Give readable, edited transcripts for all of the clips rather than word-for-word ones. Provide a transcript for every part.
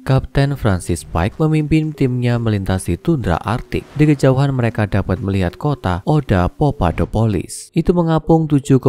Kapten Francis Pike memimpin timnya melintasi tundra Arktik. Di kejauhan mereka dapat melihat kota Oda Papadopoulos. Itu mengapung 7,8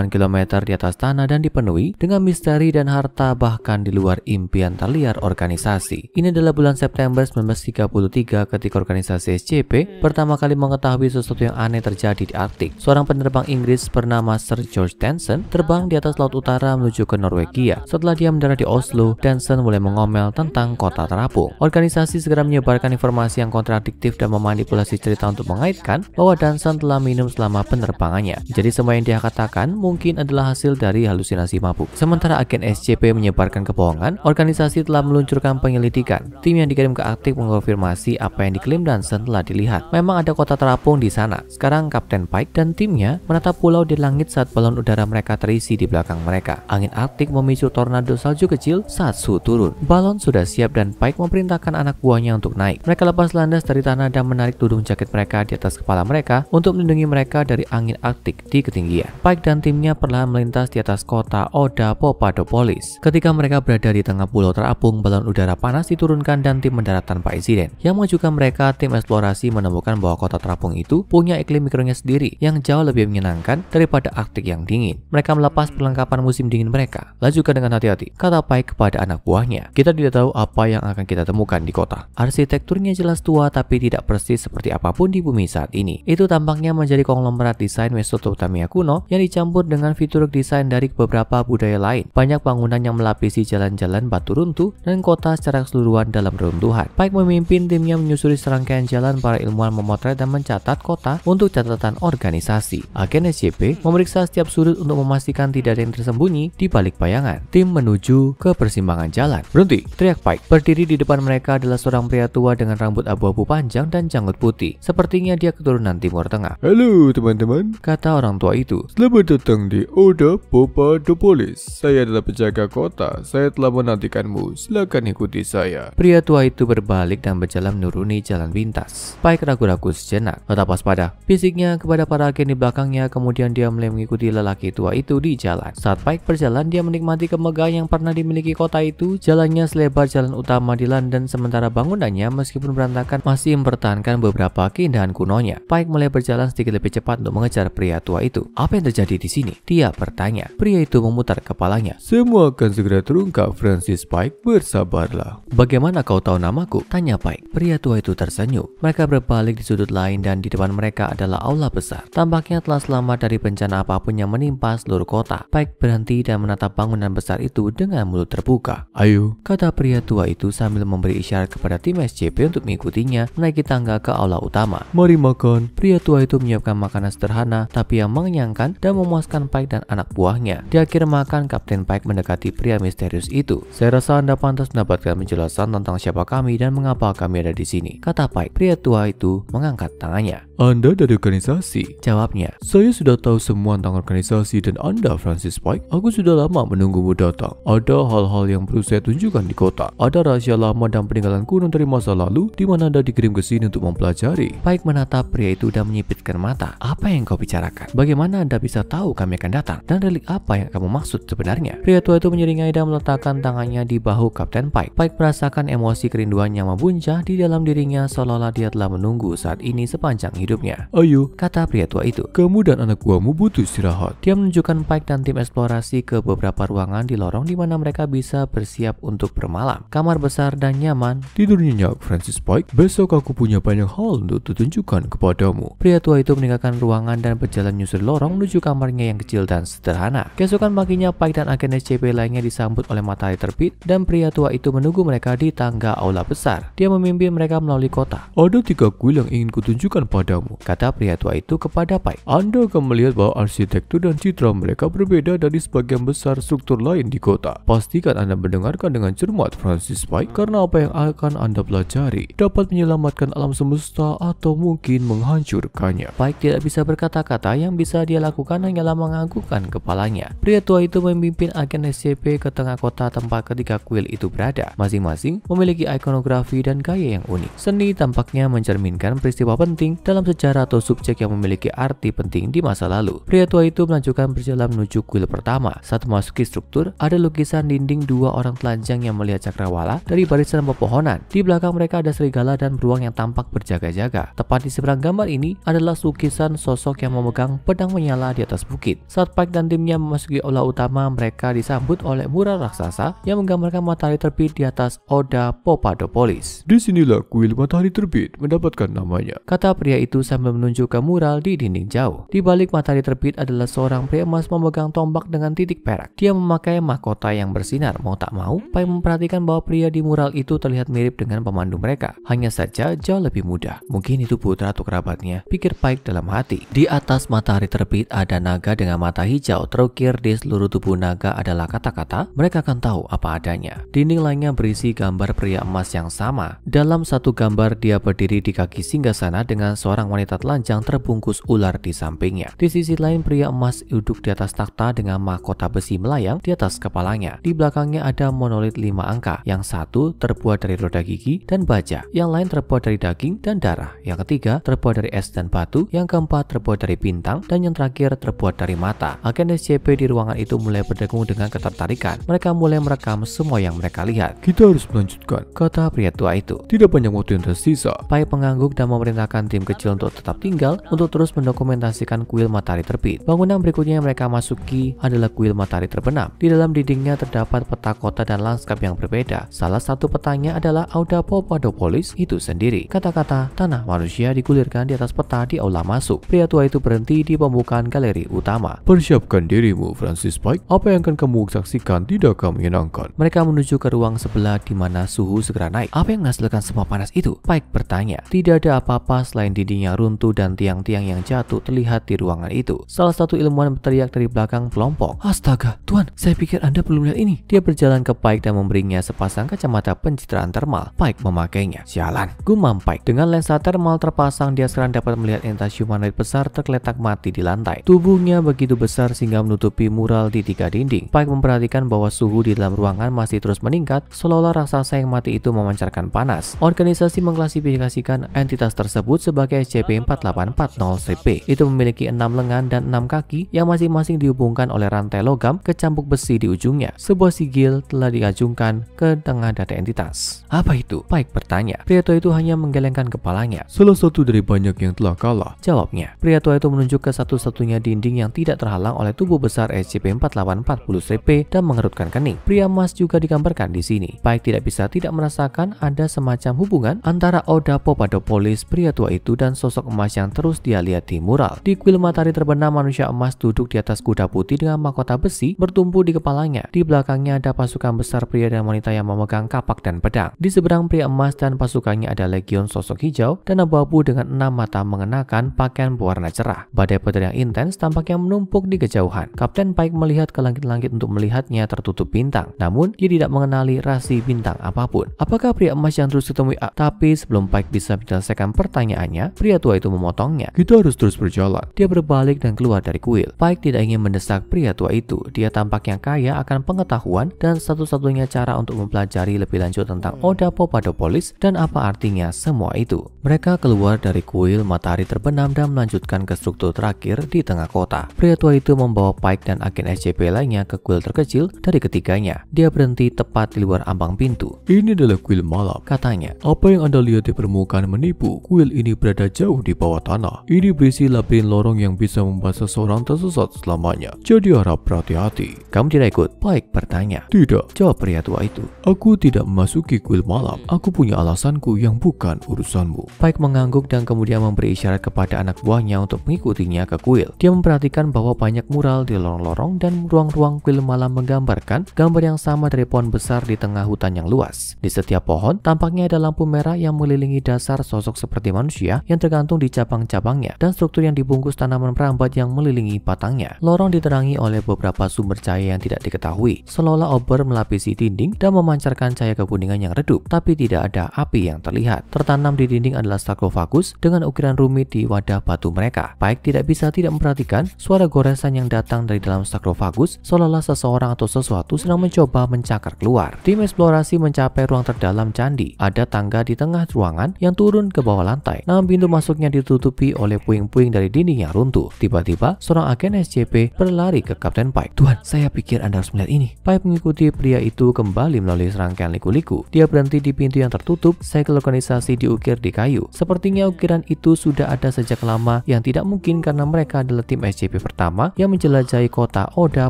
km di atas tanah dan dipenuhi dengan misteri dan harta bahkan di luar impian terliar organisasi. Ini adalah bulan September 1933 ketika organisasi SCP pertama kali mengetahui sesuatu yang aneh terjadi di Arktik. Seorang penerbang Inggris bernama Sir George Danson terbang di atas laut utara menuju ke Norwegia. Setelah dia mendarat di Oslo, Danson mulai mengomel tentang kota terapung. Organisasi segera menyebarkan informasi yang kontradiktif dan memanipulasi cerita untuk mengaitkan bahwa Danson telah minum selama penerbangannya. Jadi semua yang dia katakan mungkin adalah hasil dari halusinasi mabuk. Sementara agen SCP menyebarkan kebohongan, organisasi telah meluncurkan penyelidikan. Tim yang dikirim ke Arktik mengonfirmasi apa yang diklaim Danson telah dilihat. Memang ada kota terapung di sana. Sekarang Kapten Pike dan timnya menatap pulau di langit saat balon udara mereka terisi di belakang mereka. Angin Arktik memicu tornado salju kecil saat suhu turun. Balon sudah siap dan Pike memerintahkan anak buahnya untuk naik. Mereka lepas landas dari tanah dan menarik tudung jaket mereka di atas kepala mereka untuk melindungi mereka dari angin Arktik di ketinggian. Pike dan timnya perlahan melintas di atas kota Oda Papadopoulos. Ketika mereka berada di tengah pulau terapung, balon udara panas diturunkan dan tim mendarat tanpa insiden. Yang mengejutkan mereka, tim eksplorasi menemukan bahwa kota terapung itu punya iklim mikronya sendiri yang jauh lebih menyenangkan daripada Arktik yang dingin. Mereka melepas perlengkapan musim dingin mereka. Lanjutkan dengan hati-hati, kata Pike kepada anak buahnya. Kita tidak tahu apa yang akan kita temukan di kota. Arsitekturnya jelas tua tapi tidak persis seperti apapun di bumi saat ini. Itu tampaknya menjadi konglomerat desain Mesopotamia kuno yang dicampur dengan fitur desain dari beberapa budaya lain. Banyak bangunan yang melapisi jalan-jalan batu runtuh dan kota secara keseluruhan dalam reruntuhan. Pike memimpin timnya menyusuri serangkaian jalan para ilmuwan memotret dan mencatat kota untuk catatan organisasi. Agen SCP memeriksa setiap sudut untuk memastikan tidak ada yang tersembunyi di balik bayangan. Tim menuju ke persimpangan jalan. Berhenti, teriak Pike. Berdiri di depan mereka adalah seorang pria tua dengan rambut abu-abu panjang dan janggut putih. Sepertinya dia keturunan Timur Tengah. Halo teman-teman, kata orang tua itu. Selamat datang di Oda Papadopoulos. Saya adalah penjaga kota. Saya telah menantikanmu. Silakan ikuti saya. Pria tua itu berbalik dan berjalan menuruni jalan pintas. Pike ragu-ragu sejenak. Tetap waspada, bisiknya kepada para agen di belakangnya. Kemudian dia mulai mengikuti lelaki tua itu di jalan. Saat Pike berjalan, dia menikmati kemegahan yang pernah dimiliki kota itu. Jalannya selebar jalan utama di London, sementara bangunannya meskipun berantakan masih mempertahankan beberapa keindahan kunonya. Pike mulai berjalan sedikit lebih cepat untuk mengejar pria tua itu. Apa yang terjadi di sini? Dia bertanya. Pria itu memutar kepalanya. Semua akan segera terungkap, Francis Pike. Bersabarlah. Bagaimana kau tahu namaku? Tanya Pike. Pria tua itu tersenyum. Mereka berbalik di sudut lain dan di depan mereka adalah aula besar. Tampaknya telah selamat dari bencana apapun yang menimpa seluruh kota. Pike berhenti dan menatap bangunan besar itu dengan mulut terbuka. Ayo, kata pria tua itu sambil memberi isyarat kepada tim SCP untuk mengikutinya menaiki tangga ke aula utama. Mari makan. Pria tua itu menyiapkan makanan sederhana tapi yang mengenyangkan dan memuaskan Pike dan anak buahnya. Di akhir makan, Kapten Pike mendekati pria misterius itu. Saya rasa Anda pantas mendapatkan penjelasan tentang siapa kami dan mengapa kami ada di sini, kata Pike. Pria tua itu mengangkat tangannya. Anda dari organisasi? Jawabnya. Saya sudah tahu semua tentang organisasi dan Anda, Francis Pike. Aku sudah lama menunggumu datang. Ada hal-hal yang perlu saya tunjukkan di kota. Ada rahasia lama dan peninggalan kuno dari masa lalu di mana Anda dikirim ke sini untuk mempelajari. Pike menatap pria itu dan menyipitkan mata. Apa yang kau bicarakan? Bagaimana Anda bisa tahu kami akan datang? Dan relik apa yang kamu maksud sebenarnya? Pria tua itu menyeringai dan meletakkan tangannya di bahu Kapten Pike. Pike merasakan emosi kerinduan yang membuncah di dalam dirinya seolah-olah dia telah menunggu saat ini sepanjang hidupnya. Ayo, kata pria tua itu. Kamu dan anak buahmu butuh istirahat. Dia menunjukkan Pike dan tim eksplorasi ke beberapa ruangan di lorong di mana mereka bisa bersiap untuk bermalam. Kamar besar dan nyaman. Tidur nyenyak, Francis Pike. Besok aku punya banyak hal untuk ditunjukkan kepadamu. Pria tua itu meninggalkan ruangan dan berjalan menyusuri lorong menuju kamarnya yang kecil dan sederhana. Keesokan paginya, Pike dan agen SCP lainnya disambut oleh matahari terbit dan pria tua itu menunggu mereka di tangga aula besar. Dia memimpin mereka melalui kota. Ada 3 kuil yang ingin kutunjukkan padamu, kata pria tua itu kepada Pike. Anda akan melihat bahwa arsitektur dan citra mereka berbeda dari sebagian besar struktur lain di kota. Pastikan Anda mendengarkan dengan cermat, Francis Pike, karena apa yang akan Anda pelajari dapat menyelamatkan alam semesta atau mungkin menghancurkannya. Pike tidak bisa berkata-kata, yang bisa dia lakukan hanyalah menganggukkan kepalanya. Pria tua itu memimpin agen SCP ke tengah kota tempat ketiga kuil itu berada. Masing-masing memiliki ikonografi dan gaya yang unik. Seni tampaknya mencerminkan peristiwa penting dalam sejarah atau subjek yang memiliki arti penting di masa lalu. Pria tua itu melanjutkan berjalan menuju kuil pertama. Saat memasuki struktur, ada lukisan dinding 2 orang telanjang yang melihat cakrawala dari barisan pepohonan. Di belakang mereka ada serigala dan beruang yang tampak berjaga-jaga. Tepat di seberang gambar ini adalah lukisan sosok yang memegang pedang menyala di atas bukit. Saat Pike dan timnya memasuki aula utama, mereka disambut oleh mural raksasa yang menggambarkan matahari terbit di atas Oda Papadopoulos. Disinilah kuil matahari terbit mendapatkan namanya, kata pria itu sambil menunjuk ke mural di dinding jauh. Di balik matahari terbit adalah seorang pria emas memegang tombak dengan titik perak. Dia memakai mahkota yang bersinar. Mau tak mau, Pike memperhatikan bahwa pria di mural itu terlihat mirip dengan pemandu mereka. Hanya saja jauh lebih muda. Mungkin itu putra atau kerabatnya, pikir Pike dalam hati. Di atas matahari terbit ada naga dengan mata hijau. Terukir di seluruh tubuh naga adalah kata-kata. Mereka akan tahu apa adanya. Dinding lainnya berisi gambar pria emas yang sama. Dalam satu gambar dia berdiri di kaki singgasana dengan seorang wanita telanjang terbungkus ular di sampingnya. Di sisi lain pria emas duduk di atas takhta dengan mahkota besi melayang di atas kepalanya. Di belakangnya ada monolit 5 angka. Yang satu terbuat dari roda gigi dan baja. Yang lain terbuat dari daging dan darah. Yang ketiga terbuat dari es dan batu. Yang keempat terbuat dari bintang. Dan yang terakhir terbuat dari mata. Agen SCP di ruangan itu mulai berdengung dengan ketertarikan. Mereka mulai merekam semua yang mereka lihat. Kita harus melanjutkan, kata pria tua itu. Tidak banyak waktu yang tersisa. Pike mengangguk dan memerintahkan tim kecil untuk tetap tinggal untuk terus mendokumentasikan kuil matahari terbit. Bangunan berikutnya yang mereka masuki adalah kuil matahari terbenam. Di dalam dindingnya terdapat peta kota dan lanskap yang berbeda. Salah satu petanya adalah Oda Papadopoulos itu sendiri. Kata-kata tanah manusia digulirkan di atas peta di aula masuk. Pria tua itu berhenti di pembukaan galeri utama. Persiapkan dirimu, Francis Pike. Apa yang akan kamu saksikan tidak akan menyenangkan. Mereka menuju ke ruang sebelah di mana suhu segera naik. Apa yang menghasilkan semua panas itu? Pike bertanya. Tidak ada apa-apa selain dinding yang runtuh dan tiang-tiang yang jatuh terlihat di ruangan itu. Salah satu ilmuwan berteriak dari belakang kelompok. Astaga, Tuan, saya pikir Anda perlu melihat ini. Dia berjalan ke Pike dan memberinya sepasang kacamata pencitraan termal. Pike memakainya. Sialan, gumam Pike. Dengan lensa termal terpasang, dia sekarang dapat melihat entitas humanoid besar tergeletak mati di lantai. Tubuhnya begitu besar sehingga menutupi mural di 3 dinding. Pike memperhatikan bahwa suhu di dalam ruangan masih terus meningkat, seolah-olah raksasa yang mati itu memancarkan panas. Organisasi mengklasifikasikan entitas tersebut sebagai SCP-4840-P. Itu memiliki 6 lengan dan 6 kaki yang masing-masing dihubungkan oleh rantai logam ke cambuk besi di ujungnya. Sebuah sigil telah diajungkan ke tengah dada entitas. Apa itu? Pike bertanya. Pria tua itu hanya menggelengkan kepalanya. Salah satu dari banyak yang telah kalah, jawabnya. Pria tua itu menunjuk ke satu-satunya dinding yang tidak terhalang oleh tubuh besar SCP-4840-P dan mengerutkan kening. Pria emas juga digambarkan di sini. Pike tidak bisa tidak merasakan ada semacam hubungan antara Oda Papadopoulos, pria tua itu, dan sosok emas yang terus dia lihat di mural. Di kuil matahari terbenam, manusia emas duduk di atas kuda putih dengan mahkota besi bertumpu di kepalanya. Di belakangnya ada pasukan besar pria dan wanita yang memegang kapak dan pedang. Di seberang pria emas dan pasukannya ada legion sosok hijau dan abu-abu dengan 6 mata mengenakan pakaian berwarna cerah. Badai petir yang intens tampaknya menumpuk di kejauhan. Kapten Pike melihat ke langit-langit untuk melihatnya tertutup bintang. Namun, dia tidak mengenali rasi bintang apapun. Apakah pria emas yang terus ketemu? Tapi sebelum Pike bisa menyelesaikan pertanyaannya, pria tua itu memotongnya. Kita harus terus berjalan. Dia berbalik dan keluar dari kuil. Pike tidak ingin mendesak pria tua itu. Dia tampaknya kaya akan pengetahuan dan satu-satunya cara untuk mempelajari lebih lanjut tentang Oda Papadopoulos dan apa artinya semua itu. Mereka keluar dari kuil matahari terbenam dan melanjutkan ke struktur terakhir di tengah kota. Pria tua itu membawa Pike dan agen SCP lainnya ke kuil terkecil dari ketiganya. Dia berhenti tepat di luar ambang pintu. Ini adalah kuil malam, katanya. Apa yang Anda lihat di permukaan menipu. Kuil ini berada jauh di bawah tanah. Ini berisi labirin lorong yang bisa membuat seseorang tersesat selamanya. Jadi harap berhati-hati. Kamu tidak ikut? Pike bertanya. Tidak, jawab pria tua itu. Aku tidak memasuki kuil malam. Aku punya alasanku yang bukan urusanmu. Pike mengangguk dan kemudian memberi isyarat kepada anak buahnya untuk mengikutinya ke kuil. Dia memperhatikan bahwa banyak mural di lorong-lorong dan ruang-ruang kuil malam menggambarkan gambar yang sama dari pohon besar di tengah hutan yang luas. Di setiap pohon tampaknya ada lampu merah yang mengelilingi dasar sosok seperti manusia yang tergantung di cabang-cabangnya dan struktur yang dibungkus tanaman perambat yang mengelilingi batangnya. Lorong diterangi oleh beberapa sumber cahaya yang tidak diketahui, seolah-olah obor melapisi dinding dan memancarkan cahaya kekuningan yang redup, tapi tidak ada api yang terlihat. Tertanam di dinding adalah sarkofagus dengan ukiran rumit di wadah batu mereka. Pike tidak bisa tidak memperhatikan suara goresan yang datang dari dalam sarkofagus, seolah-olah seseorang atau sesuatu sedang mencoba mencakar keluar. Tim eksplorasi mencapai ruang terdalam candi. Ada tangga di tengah ruangan yang turun ke bawah lantai. Namun pintu masuknya ditutupi oleh puing-puing dari dinding yang runtuh. Tiba-tiba, seorang agen SCP berlari ke Kapten Pike. Tuan, saya pikir Anda harus melihat ini. Pike mengikuti pria itu kembali melalui serangkaian liku-liku. Dia berhenti di pintu yang tertutup, segel organisasi diukir di kayu. Sepertinya ukiran itu sudah ada sejak lama, yang tidak mungkin karena mereka adalah tim SCP pertama yang menjelajahi kota Oda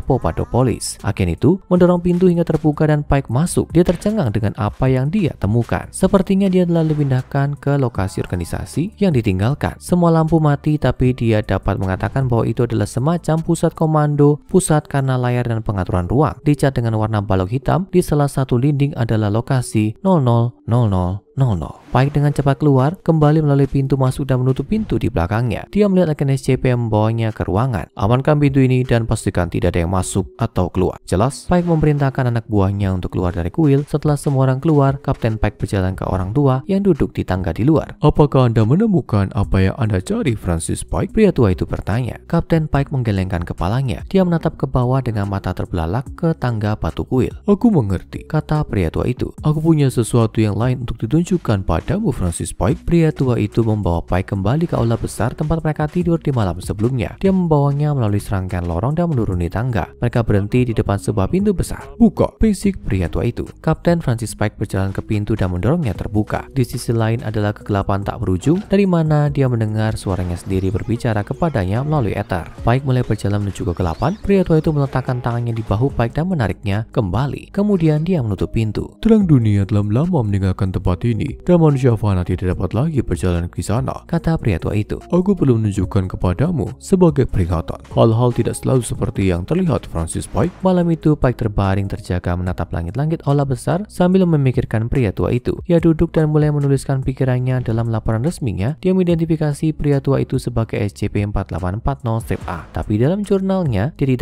Papadopoulos. Agen itu mendorong pintu hingga terbuka dan Pike masuk. Dia tercengang dengan apa yang dia temukan. Sepertinya dia telah dipindahkan ke lokasi organisasi yang ditinggalkan. Semua lampu mati, tapi dia dapat mengatakan bahwa itu adalah semacam pusat komando, pusat karena layar dan pengaturan ruang. Dicat dengan warna balok hitam, di salah satu dinding adalah lokasi 0000. Pike dengan cepat keluar, kembali melalui pintu masuk dan menutup pintu di belakangnya. Dia melihat agen SCP yang membawanya ke ruangan. Amankan pintu ini dan pastikan tidak ada yang masuk atau keluar. Jelas, Pike memerintahkan anak buahnya untuk keluar dari kuil. Setelah semua orang keluar, Kapten Pike berjalan ke orang tua yang duduk di tangga di luar. Apakah Anda menemukan apa yang Anda cari, Francis Pike? Pria tua itu bertanya. Kapten Pike menggelengkan kepalanya. Dia menatap ke bawah dengan mata terbelalak ke tangga batu kuil. Aku mengerti, kata pria tua itu. Aku punya sesuatu yang lain untuk ditunjukkan padamu, Francis Pike. Pria tua itu membawa Pike kembali ke aula besar tempat mereka tidur di malam sebelumnya. Dia membawanya melalui serangkaian lorong dan menuruni tangga. Mereka berhenti di depan sebuah pintu besar. Buka, bisik pria tua itu. Kapten Francis Pike berjalan ke pintu dan mendorongnya terbuka. Di sisi lain adalah kegelapan tak berujung, dari mana dia mendengar suaranya sendiri berbicara kepadanya melalui ether. Pike mulai berjalan menuju kegelapan. Pria tua itu meletakkan tangannya di bahu Pike dan menariknya kembali. Kemudian dia menutup pintu. Terang dunia telah lama meninggalkan tempat ini, dan manusia fana tidak dapat lagi berjalan ke sana, kata pria tua itu. Aku perlu menunjukkan kepadamu sebagai peringatan. Hal-hal tidak selalu seperti yang terlihat, Francis Pike. Malam itu Pike terbaring terjaga menatap langit-langit aula besar sambil memikirkan pria tua itu. Dia duduk dan mulai menuliskan pikirannya dalam laporan resminya. Dia mengidentifikasi pria tua itu sebagai SCP-4840-A, tapi dalam jurnalnya dia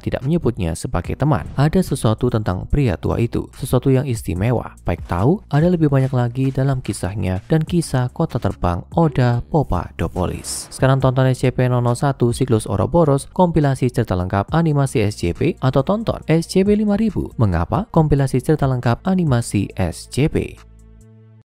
tidak menyebutnya sebagai teman. Ada sesuatu tentang pria tua itu, sesuatu yang istimewa. Pike tahu ada lebih banyak lagi dalam kisahnya dan kisah kota terbang Oda Papadopoulos. Sekarang tonton SCP-001 Siklus Ouroboros, kompilasi cerita lengkap animasi SCP, atau tonton SCP-5000 Mengapa, kompilasi cerita lengkap animasi SCP.